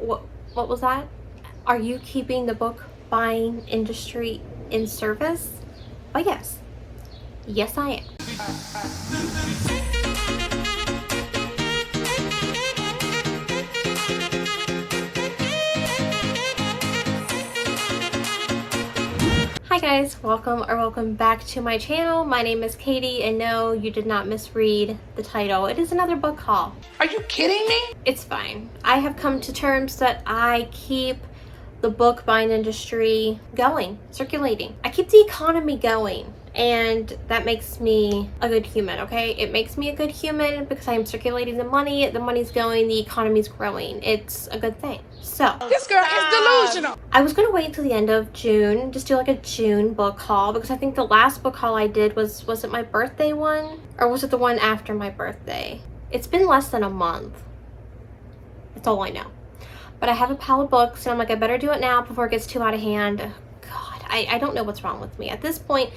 what was that? Are you keeping the book buying industry in service? Oh yes. Yes, I am. Hi guys, welcome back to my channel. My name is Katie, and no, you did not misread the title. It is another book haul. Are you kidding me? It's fine. I have come to terms that I keep the book buying industry going, circulating. I keep the economy going, and that makes me a good human, okay? It makes me a good human because I am circulating the money's going, the economy's growing. It's a good thing. So This girl is delusional. I was gonna wait until the end of June, just do like a June book haul, because I think the last book haul I did was it my birthday one? Or was it the one after my birthday? It's been less than a month. That's all I know. But I have a pile of books, and I'm like, I better do it now before it gets too out of hand. God, I don't know what's wrong with me. At this point,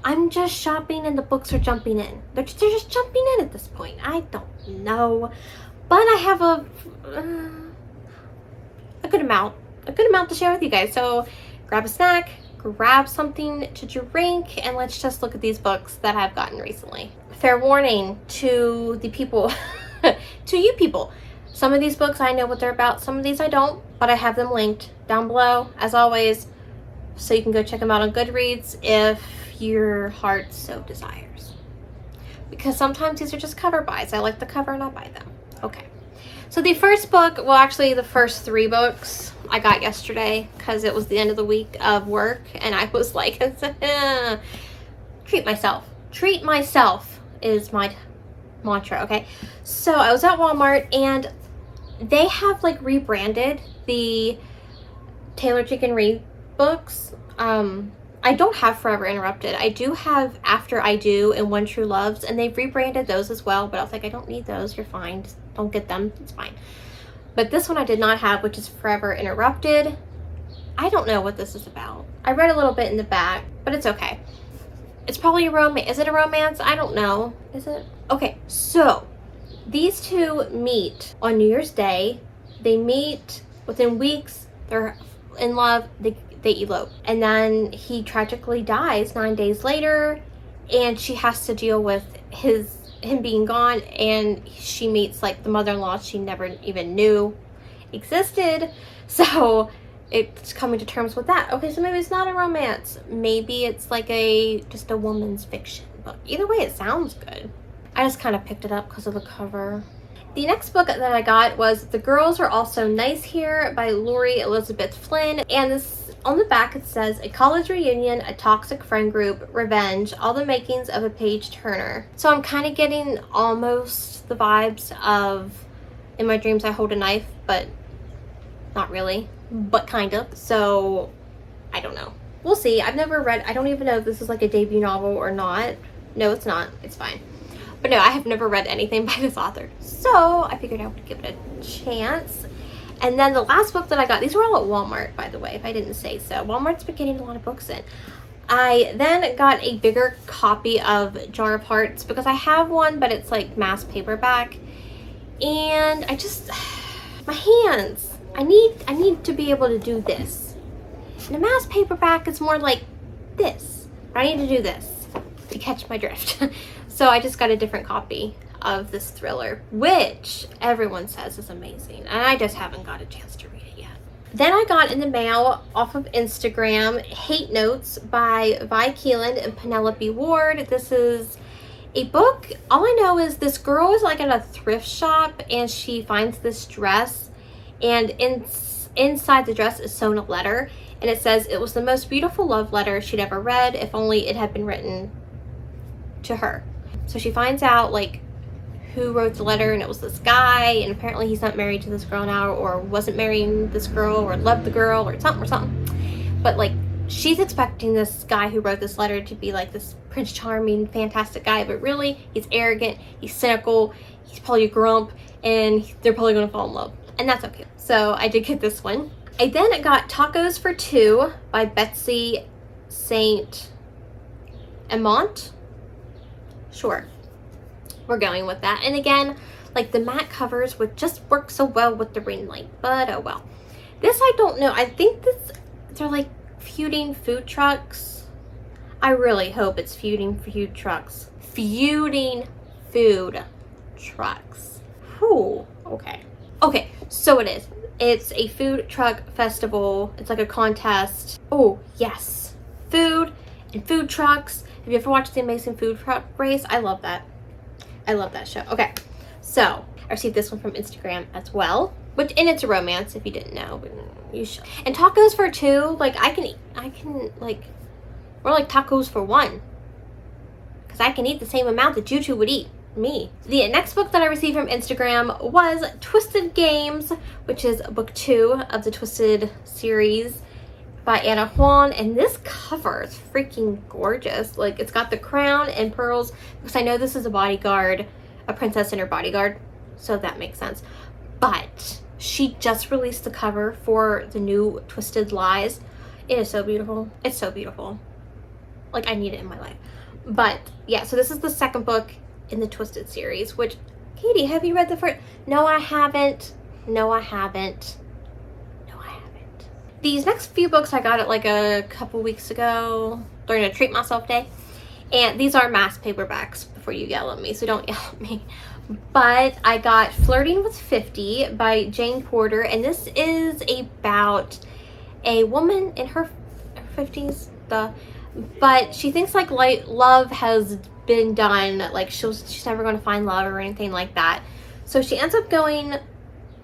I'm just shopping and the books are jumping in. They're just jumping in at this point. I don't know. But I have a good amount to share with you guys. So grab a snack, grab something to drink, and let's just look at these books that I've gotten recently. Fair warning to the people, to you people. Some of these books I know what they're about, some of these I don't, but I have them linked down below, as always, so you can go check them out on Goodreads if your heart so desires. Because sometimes these are just cover buys. I like the cover and I buy them. Okay. So the first book, well actually the first 3 books I got yesterday because it was the end of the week of work, and I was like, treat myself. Treat myself is my mantra, okay? So I was at Walmart, and they have like rebranded the Taylor Chicken Read books. I don't have Forever Interrupted. I do have After I Do and One True Loves, and they've rebranded those as well, but I was like, I don't need those. You're fine. Just don't get them. It's fine. But this one I did not have, which is Forever Interrupted. I don't know what this is about. I read a little bit in the back, but it's okay. It's probably a romance. Is it a romance? I don't know. Is it? Okay, so these two meet on New Year's Day. They meet within weeks. They're in love. They elope. And then he tragically dies 9 days later, and she has to deal with him being gone, and she meets like the mother-in-law she never even knew existed. So it's coming to terms with that. Okay, so maybe it's not a romance. Maybe it's like just a woman's fiction book. Either way, it sounds good. I just kind of picked it up because of the cover. The next book that I got was The Girls Are Also Nice Here by Laurie Elizabeth Flynn, and this on the back it says, a college reunion, a toxic friend group, revenge, all the makings of a page turner. So I'm kind of getting almost the vibes of In My Dreams I Hold a Knife, but not really, but kind of. So I don't know. We'll see. I've never read, I don't even know if this is like a debut novel or not. No, it's not. It's fine. But no, I have never read anything by this author. So I figured I would give it a chance. And then the last book that I got, these were all at Walmart, by the way, if I didn't say so. Walmart's been getting a lot of books in. I then got a bigger copy of Jar of Hearts because I have one, but it's like mass paperback. And I just, my hands, I need to be able to do this. And a mass paperback is more like this. I need to do this to catch my drift. So I just got a different copy of this thriller, which everyone says is amazing, and I just haven't got a chance to read it yet. Then I got in the mail off of Instagram Hate Notes by Vikiland and Penelope Ward. This is a book. All I know is this girl is like at a thrift shop, and she finds this dress, and inside the dress is sewn a letter, and it says it was the most beautiful love letter she'd ever read, if only it had been written to her. So she finds out like who wrote the letter, and it was this guy, and apparently he's not married to this girl now, or wasn't marrying this girl, or loved the girl, or something. But like, she's expecting this guy who wrote this letter to be like this Prince Charming, fantastic guy, but really he's arrogant, he's cynical, he's probably a grump, and they're probably gonna fall in love, and that's okay. So I did get this one. I then got Tacos for Two by Betsy St. Amont. Sure, we're going with that. And again, Like the matte covers would just work so well with the ring light, but oh well. This I don't know. I think they're like feuding food trucks. I really hope it's feuding food trucks. Feuding food trucks. Whew. Okay. Okay, so it is. It's a food truck festival. It's like a contest. Oh, yes. Food and food trucks. Have you ever watched the Amazing Food Truck Race? I love that. I love that show. Okay, so I received this one from Instagram as well. And it's a romance, if you didn't know, but you should. And tacos for two. Like, I can like, or like tacos for one. Because I can eat the same amount that you two would eat. Me. The next book that I received from Instagram was Twisted Games, which is book 2 of the Twisted series by Anna Huan, and this cover is freaking gorgeous. Like, it's got the crown and pearls, because I know this is a bodyguard, a princess and her bodyguard, so that makes sense. But she just released the cover for the new Twisted Lies. It is so beautiful. It's so beautiful. Like, I need it in my life. But yeah, so this is the second book in the Twisted series, which, Katie, have you read the first? No, I haven't. No, I haven't. No, I haven't. These next few books I got it like a couple weeks ago during a Treat Myself Day. And these are mass paperbacks before you yell at me, so don't yell at me. But I got Flirting with 50 by Jane Porter, and this is about a woman in her 50s, but she thinks like love has been done, like she's never going to find love or anything like that. So she ends up going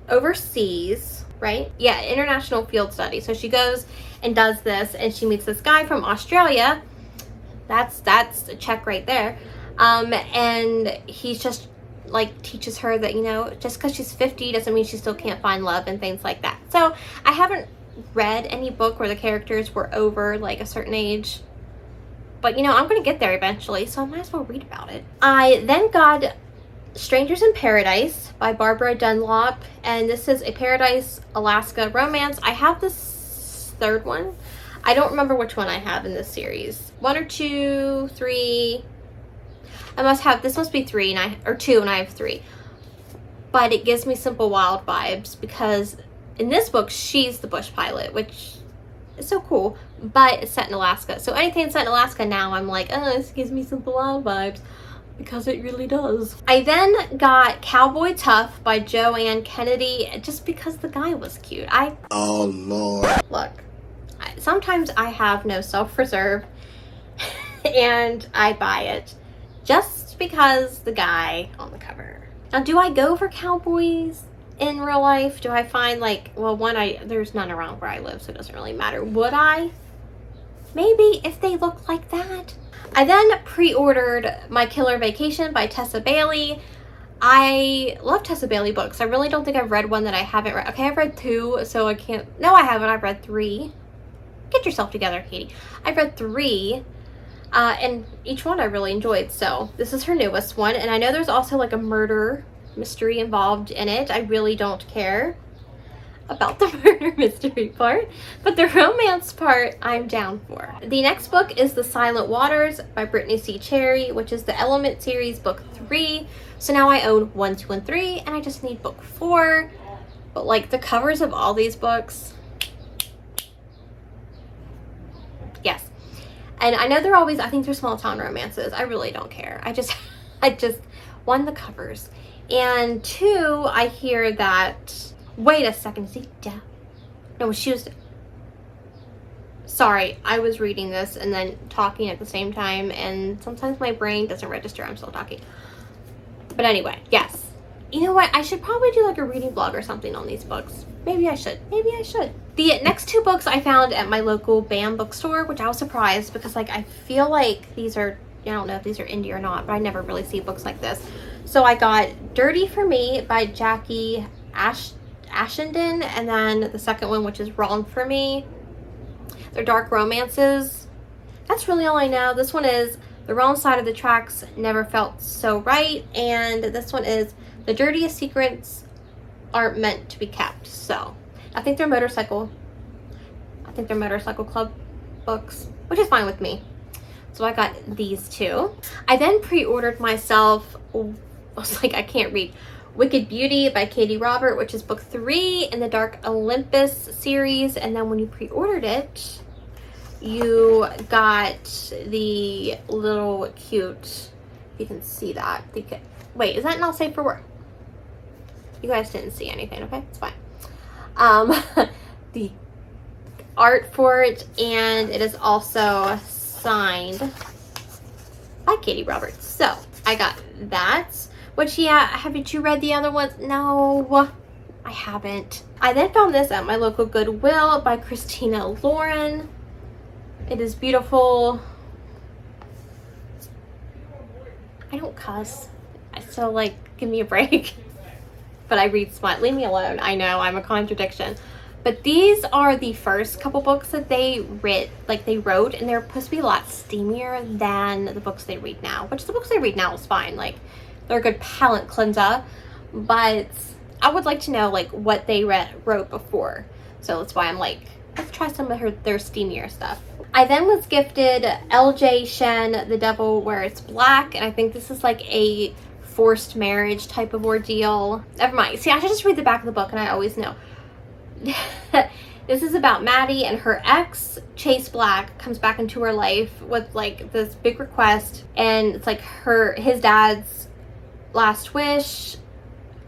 overseas, right? Yeah, international field study. So she goes and does this, and she meets this guy from Australia. That's a check right there. And he's just like teaches her that, you know, just because she's 50 doesn't mean she still can't find love and things like that. So I haven't read any book where the characters were over like a certain age, but you know, I'm gonna get there eventually, so I might as well read about it. I then got Strangers in Paradise by Barbara Dunlop, and this is a Paradise, Alaska romance. I have this third one. I don't remember which one I have in this series. 1 or 2, 3. This must be 3 or 2, and I have 3. But it gives me Simple Wild vibes, because in this book she's the bush pilot, which is so cool, but it's set in Alaska. So anything set in Alaska now, I'm like, oh, this gives me Simple Wild vibes, because it really does. I then got Cowboy Tough by Joanne Kennedy, just because the guy was cute. Oh Lord. Look, sometimes I have no self-reserve and I buy it just because the guy on the cover. Now, do I go for cowboys in real life? Do I find like, well, there's none around where I live, so it doesn't really matter. Would I? Maybe, if they look like that. I then pre-ordered My Killer Vacation by Tessa Bailey. I love Tessa Bailey books. I really don't think I've read one that I haven't read. Okay, I've read 2, so I can't. No, I haven't. I've read 3. Get yourself together, Katie. I've read 3, and each one I really enjoyed. So this is her newest one, and I know there's also like a murder mystery involved in it. I really don't care about the murder mystery part, but the romance part I'm down for. The next book is The Silent Waters by Brittany C. Cherry, which is the Element series book 3. So now I own 1, 2, and 3, and I just need book 4. But like the covers of all these books, yes. And I know they're always, I think they're small town romances. I really don't care. I just won the covers. And 2, I hear that, wait a second, is he deaf? No, she was, sorry, I was reading this and then talking at the same time, and sometimes my brain doesn't register I'm still talking. But anyway, yes. You know what? I should probably do like a reading vlog or something on these books. Maybe I should. Maybe I should. The next 2 books I found at my local BAM bookstore, which I was surprised because like I feel like these are, I don't know if these are indie or not, but I never really see books like this. So I got Dirty for Me by Jackie Ashenden, and then the second one, which is Wrong for Me. They're dark romances. That's really all I know. This one is The Wrong Side of the Tracks Never Felt So Right, and this one is The Dirtiest Secrets Aren't Meant to Be Kept. So I think they're motorcycle club books, which is fine with me. So I got these 2. I then pre-ordered myself, I was like, I can't read, Wicked Beauty by Katie Robert, which is book 3 in the Dark Olympus series. And then when you pre-ordered it, you got the little cute, you can see that. Wait, is that not safe for work? You guys didn't see anything, okay? It's fine. The art for it, and it is also signed by Katie Roberts. So I got that. Which, yeah, haven't you read the other ones? No, I haven't. I then found this at my local Goodwill by Christina Lauren. It is beautiful. I don't cuss, so like, give me a break. But I read smut. Leave me alone. I know, I'm a contradiction. But these are the first couple books that they wrote, and they're supposed to be a lot steamier than the books they read now. Which the books they read now is fine. Like, they're a good palate cleanser. But I would like to know, like, what they wrote before. So that's why I'm like, let's try some of their steamier stuff. I then was gifted L.J. Shen, The Devil Wears Black. And I think this is like a forced marriage type of ordeal. Never mind. See, I should just read the back of the book, and I always know. This is about Maddie and her ex, Chase Black, comes back into her life with like this big request, and it's like his dad's last wish,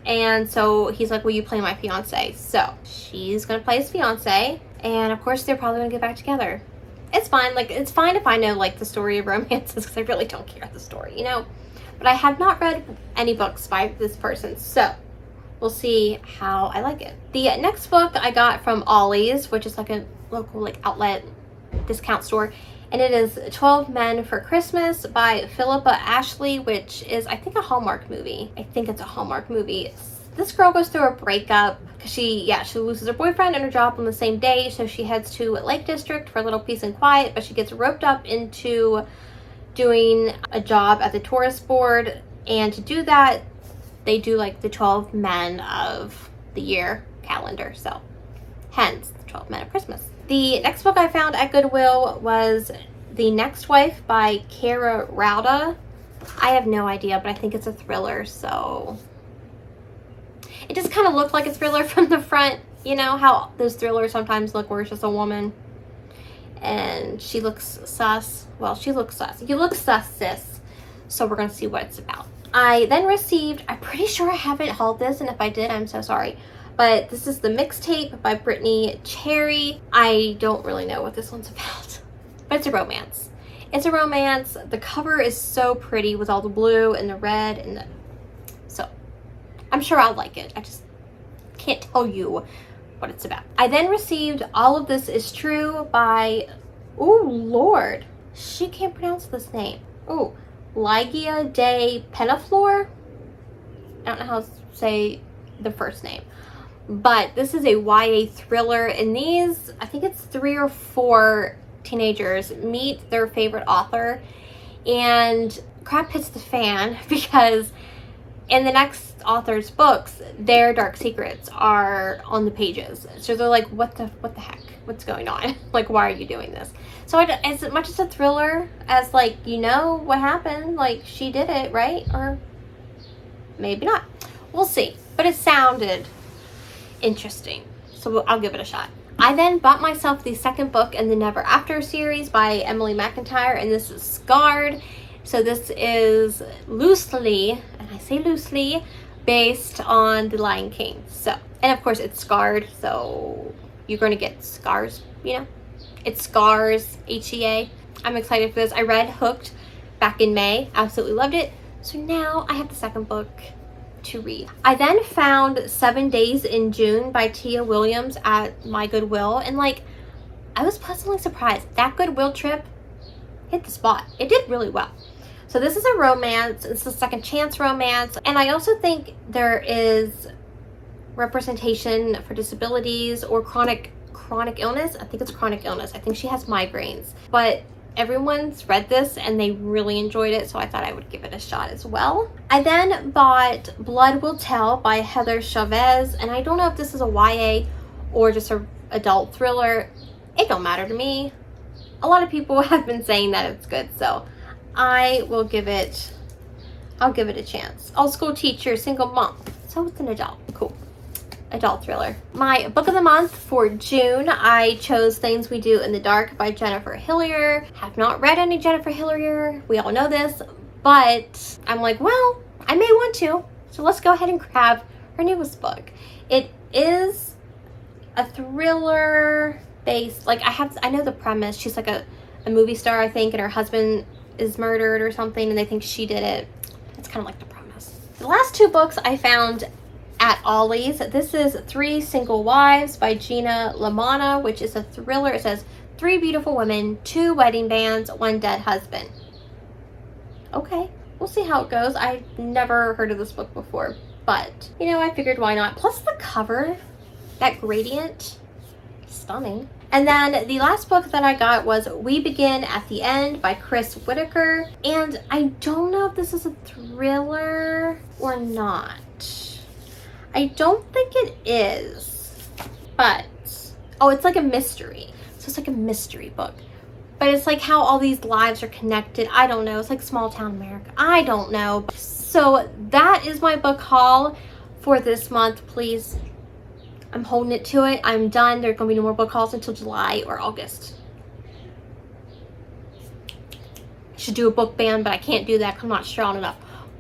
and so he's like, will you play my fiance? So she's gonna play his fiance, and of course they're probably gonna get back together. It's fine. Like, it's fine if I know like the story of romances, because I really don't care the story, you know. But I have not read any books by this person, so we'll see how I like it. The next book I got from Ollie's, which is like a local like outlet discount store, and it is 12 Men for Christmas by Philippa Ashley, which is, I think, a Hallmark movie. I think it's a Hallmark movie. This girl goes through a breakup because she loses her boyfriend and her job on the same day, so she heads to Lake District for a little peace and quiet, but she gets roped up into doing a job at the tourist board, and to do that, they do like the 12 men of the year calendar, so hence the 12 Men of Christmas. The next book I found at Goodwill was The Next Wife by Rauda. I have no idea, but I think it's a thriller, so it just kind of looked like a thriller from the front. You know how those thrillers sometimes look where it's just a woman and she looks sus? Well, she looks sus. You look sus, sis. So we're going to see what it's about. I then received, I'm pretty sure I haven't hauled this, and if I did, I'm so sorry, but this is the Mixtape by Brittany Cherry. I don't really know what this one's about, but it's a romance. It's a romance. The cover is so pretty with all the blue and the red, and so I'm sure I'll like it. I just can't tell you what it's about. I then received All of This Is True by, oh Lord, she can't pronounce this name. Oh, Ligia de Penaflor. I don't know how to say the first name, but this is a YA thriller, and these, I think it's 3 or 4 teenagers meet their favorite author, and crap hits the fan because in the next author's books, their dark secrets are on the pages. So they're like, what the heck? What's going on? Like, why are you doing this? So as much as a thriller as, like, you know what happened, like, she did it, right? Or maybe not. We'll see. But it sounded interesting, so I'll give it a shot. I then bought myself the second book in the Never After series by Emily McIntyre, and this is Scarred. So this is loosely, and I say loosely, based on The Lion King. So, and of course it's Scarred, so you're going to get scars, you know? It scars, HEA. I'm excited for this. I read Hooked back in May. Absolutely loved it. So now I have the second book to read. I then found 7 Days in June by Tia Williams at my Goodwill. And like, I was pleasantly surprised. That Goodwill trip hit the spot. It did really well. So this is a romance. It's a second chance romance. And I also think there is representation for disabilities or chronic illness. I think it's chronic illness. I think she has migraines. But everyone's read this and they really enjoyed it, so I thought I would give it a shot as well. I then bought Blood Will Tell by Heather Chavez, and I don't know if this is a YA or just an adult thriller. It don't matter to me. A lot of people have been saying that it's good, so I'll give it a chance. All school teacher, single mom. So it's an adult. Cool. Adult thriller. My book of the month for June, I chose Things We Do in the Dark by Jennifer Hillier. Have not read any Jennifer Hillier. We all know this, but I'm like, well, I may want to. So let's go ahead and grab her newest book. It is a thriller based, like I know the premise. She's like a movie star, I think, and her husband is murdered or something, and they think she did it. It's kind of like the premise. The last two books I found at Ollie's. This is 3 Single Wives by Gina Lamanna, which is a thriller. It says 3 beautiful women, 2 wedding bands, 1 dead husband. Okay, we'll see how it goes. I've never heard of this book before, but you know, I figured why not. Plus the cover, that gradient, stunning. And then the last book that I got was We Begin at the End by Whitaker. And I don't know if this is a thriller or not. I don't think it is, but, oh, it's like a mystery. So it's like a mystery book. But it's like how all these lives are connected. I don't know. It's like small town America. I don't know. So that is my book haul for this month. Please, I'm holding it to it. I'm done. There are going to be no more book hauls until July or August. I should do a book ban, but I can't do that because I'm not strong enough.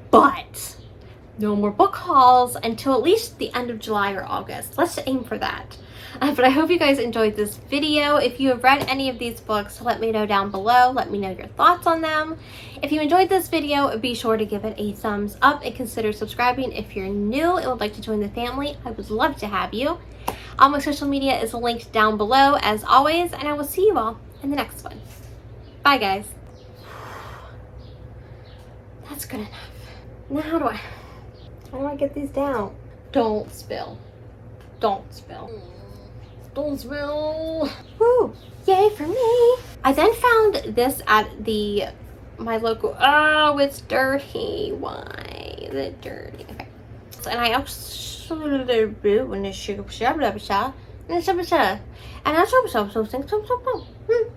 But no more book hauls until at least the end of July or August. Let's aim for that. But I hope you guys enjoyed this video. If you have read any of these books, let me know down below. Let me know your thoughts on them. If you enjoyed this video, be sure to give it a thumbs up and consider subscribing if you're new and would like to join the family. I would love to have you. All my social media is linked down below as always, and I will see you all in the next one. Bye guys. That's good enough. Now how do I get these down? Don't spill. Don't spill. Don't spill. Woo! Yay for me! I then found this at my local. Oh, it's dirty. Why is it dirty? Okay. So, and I also and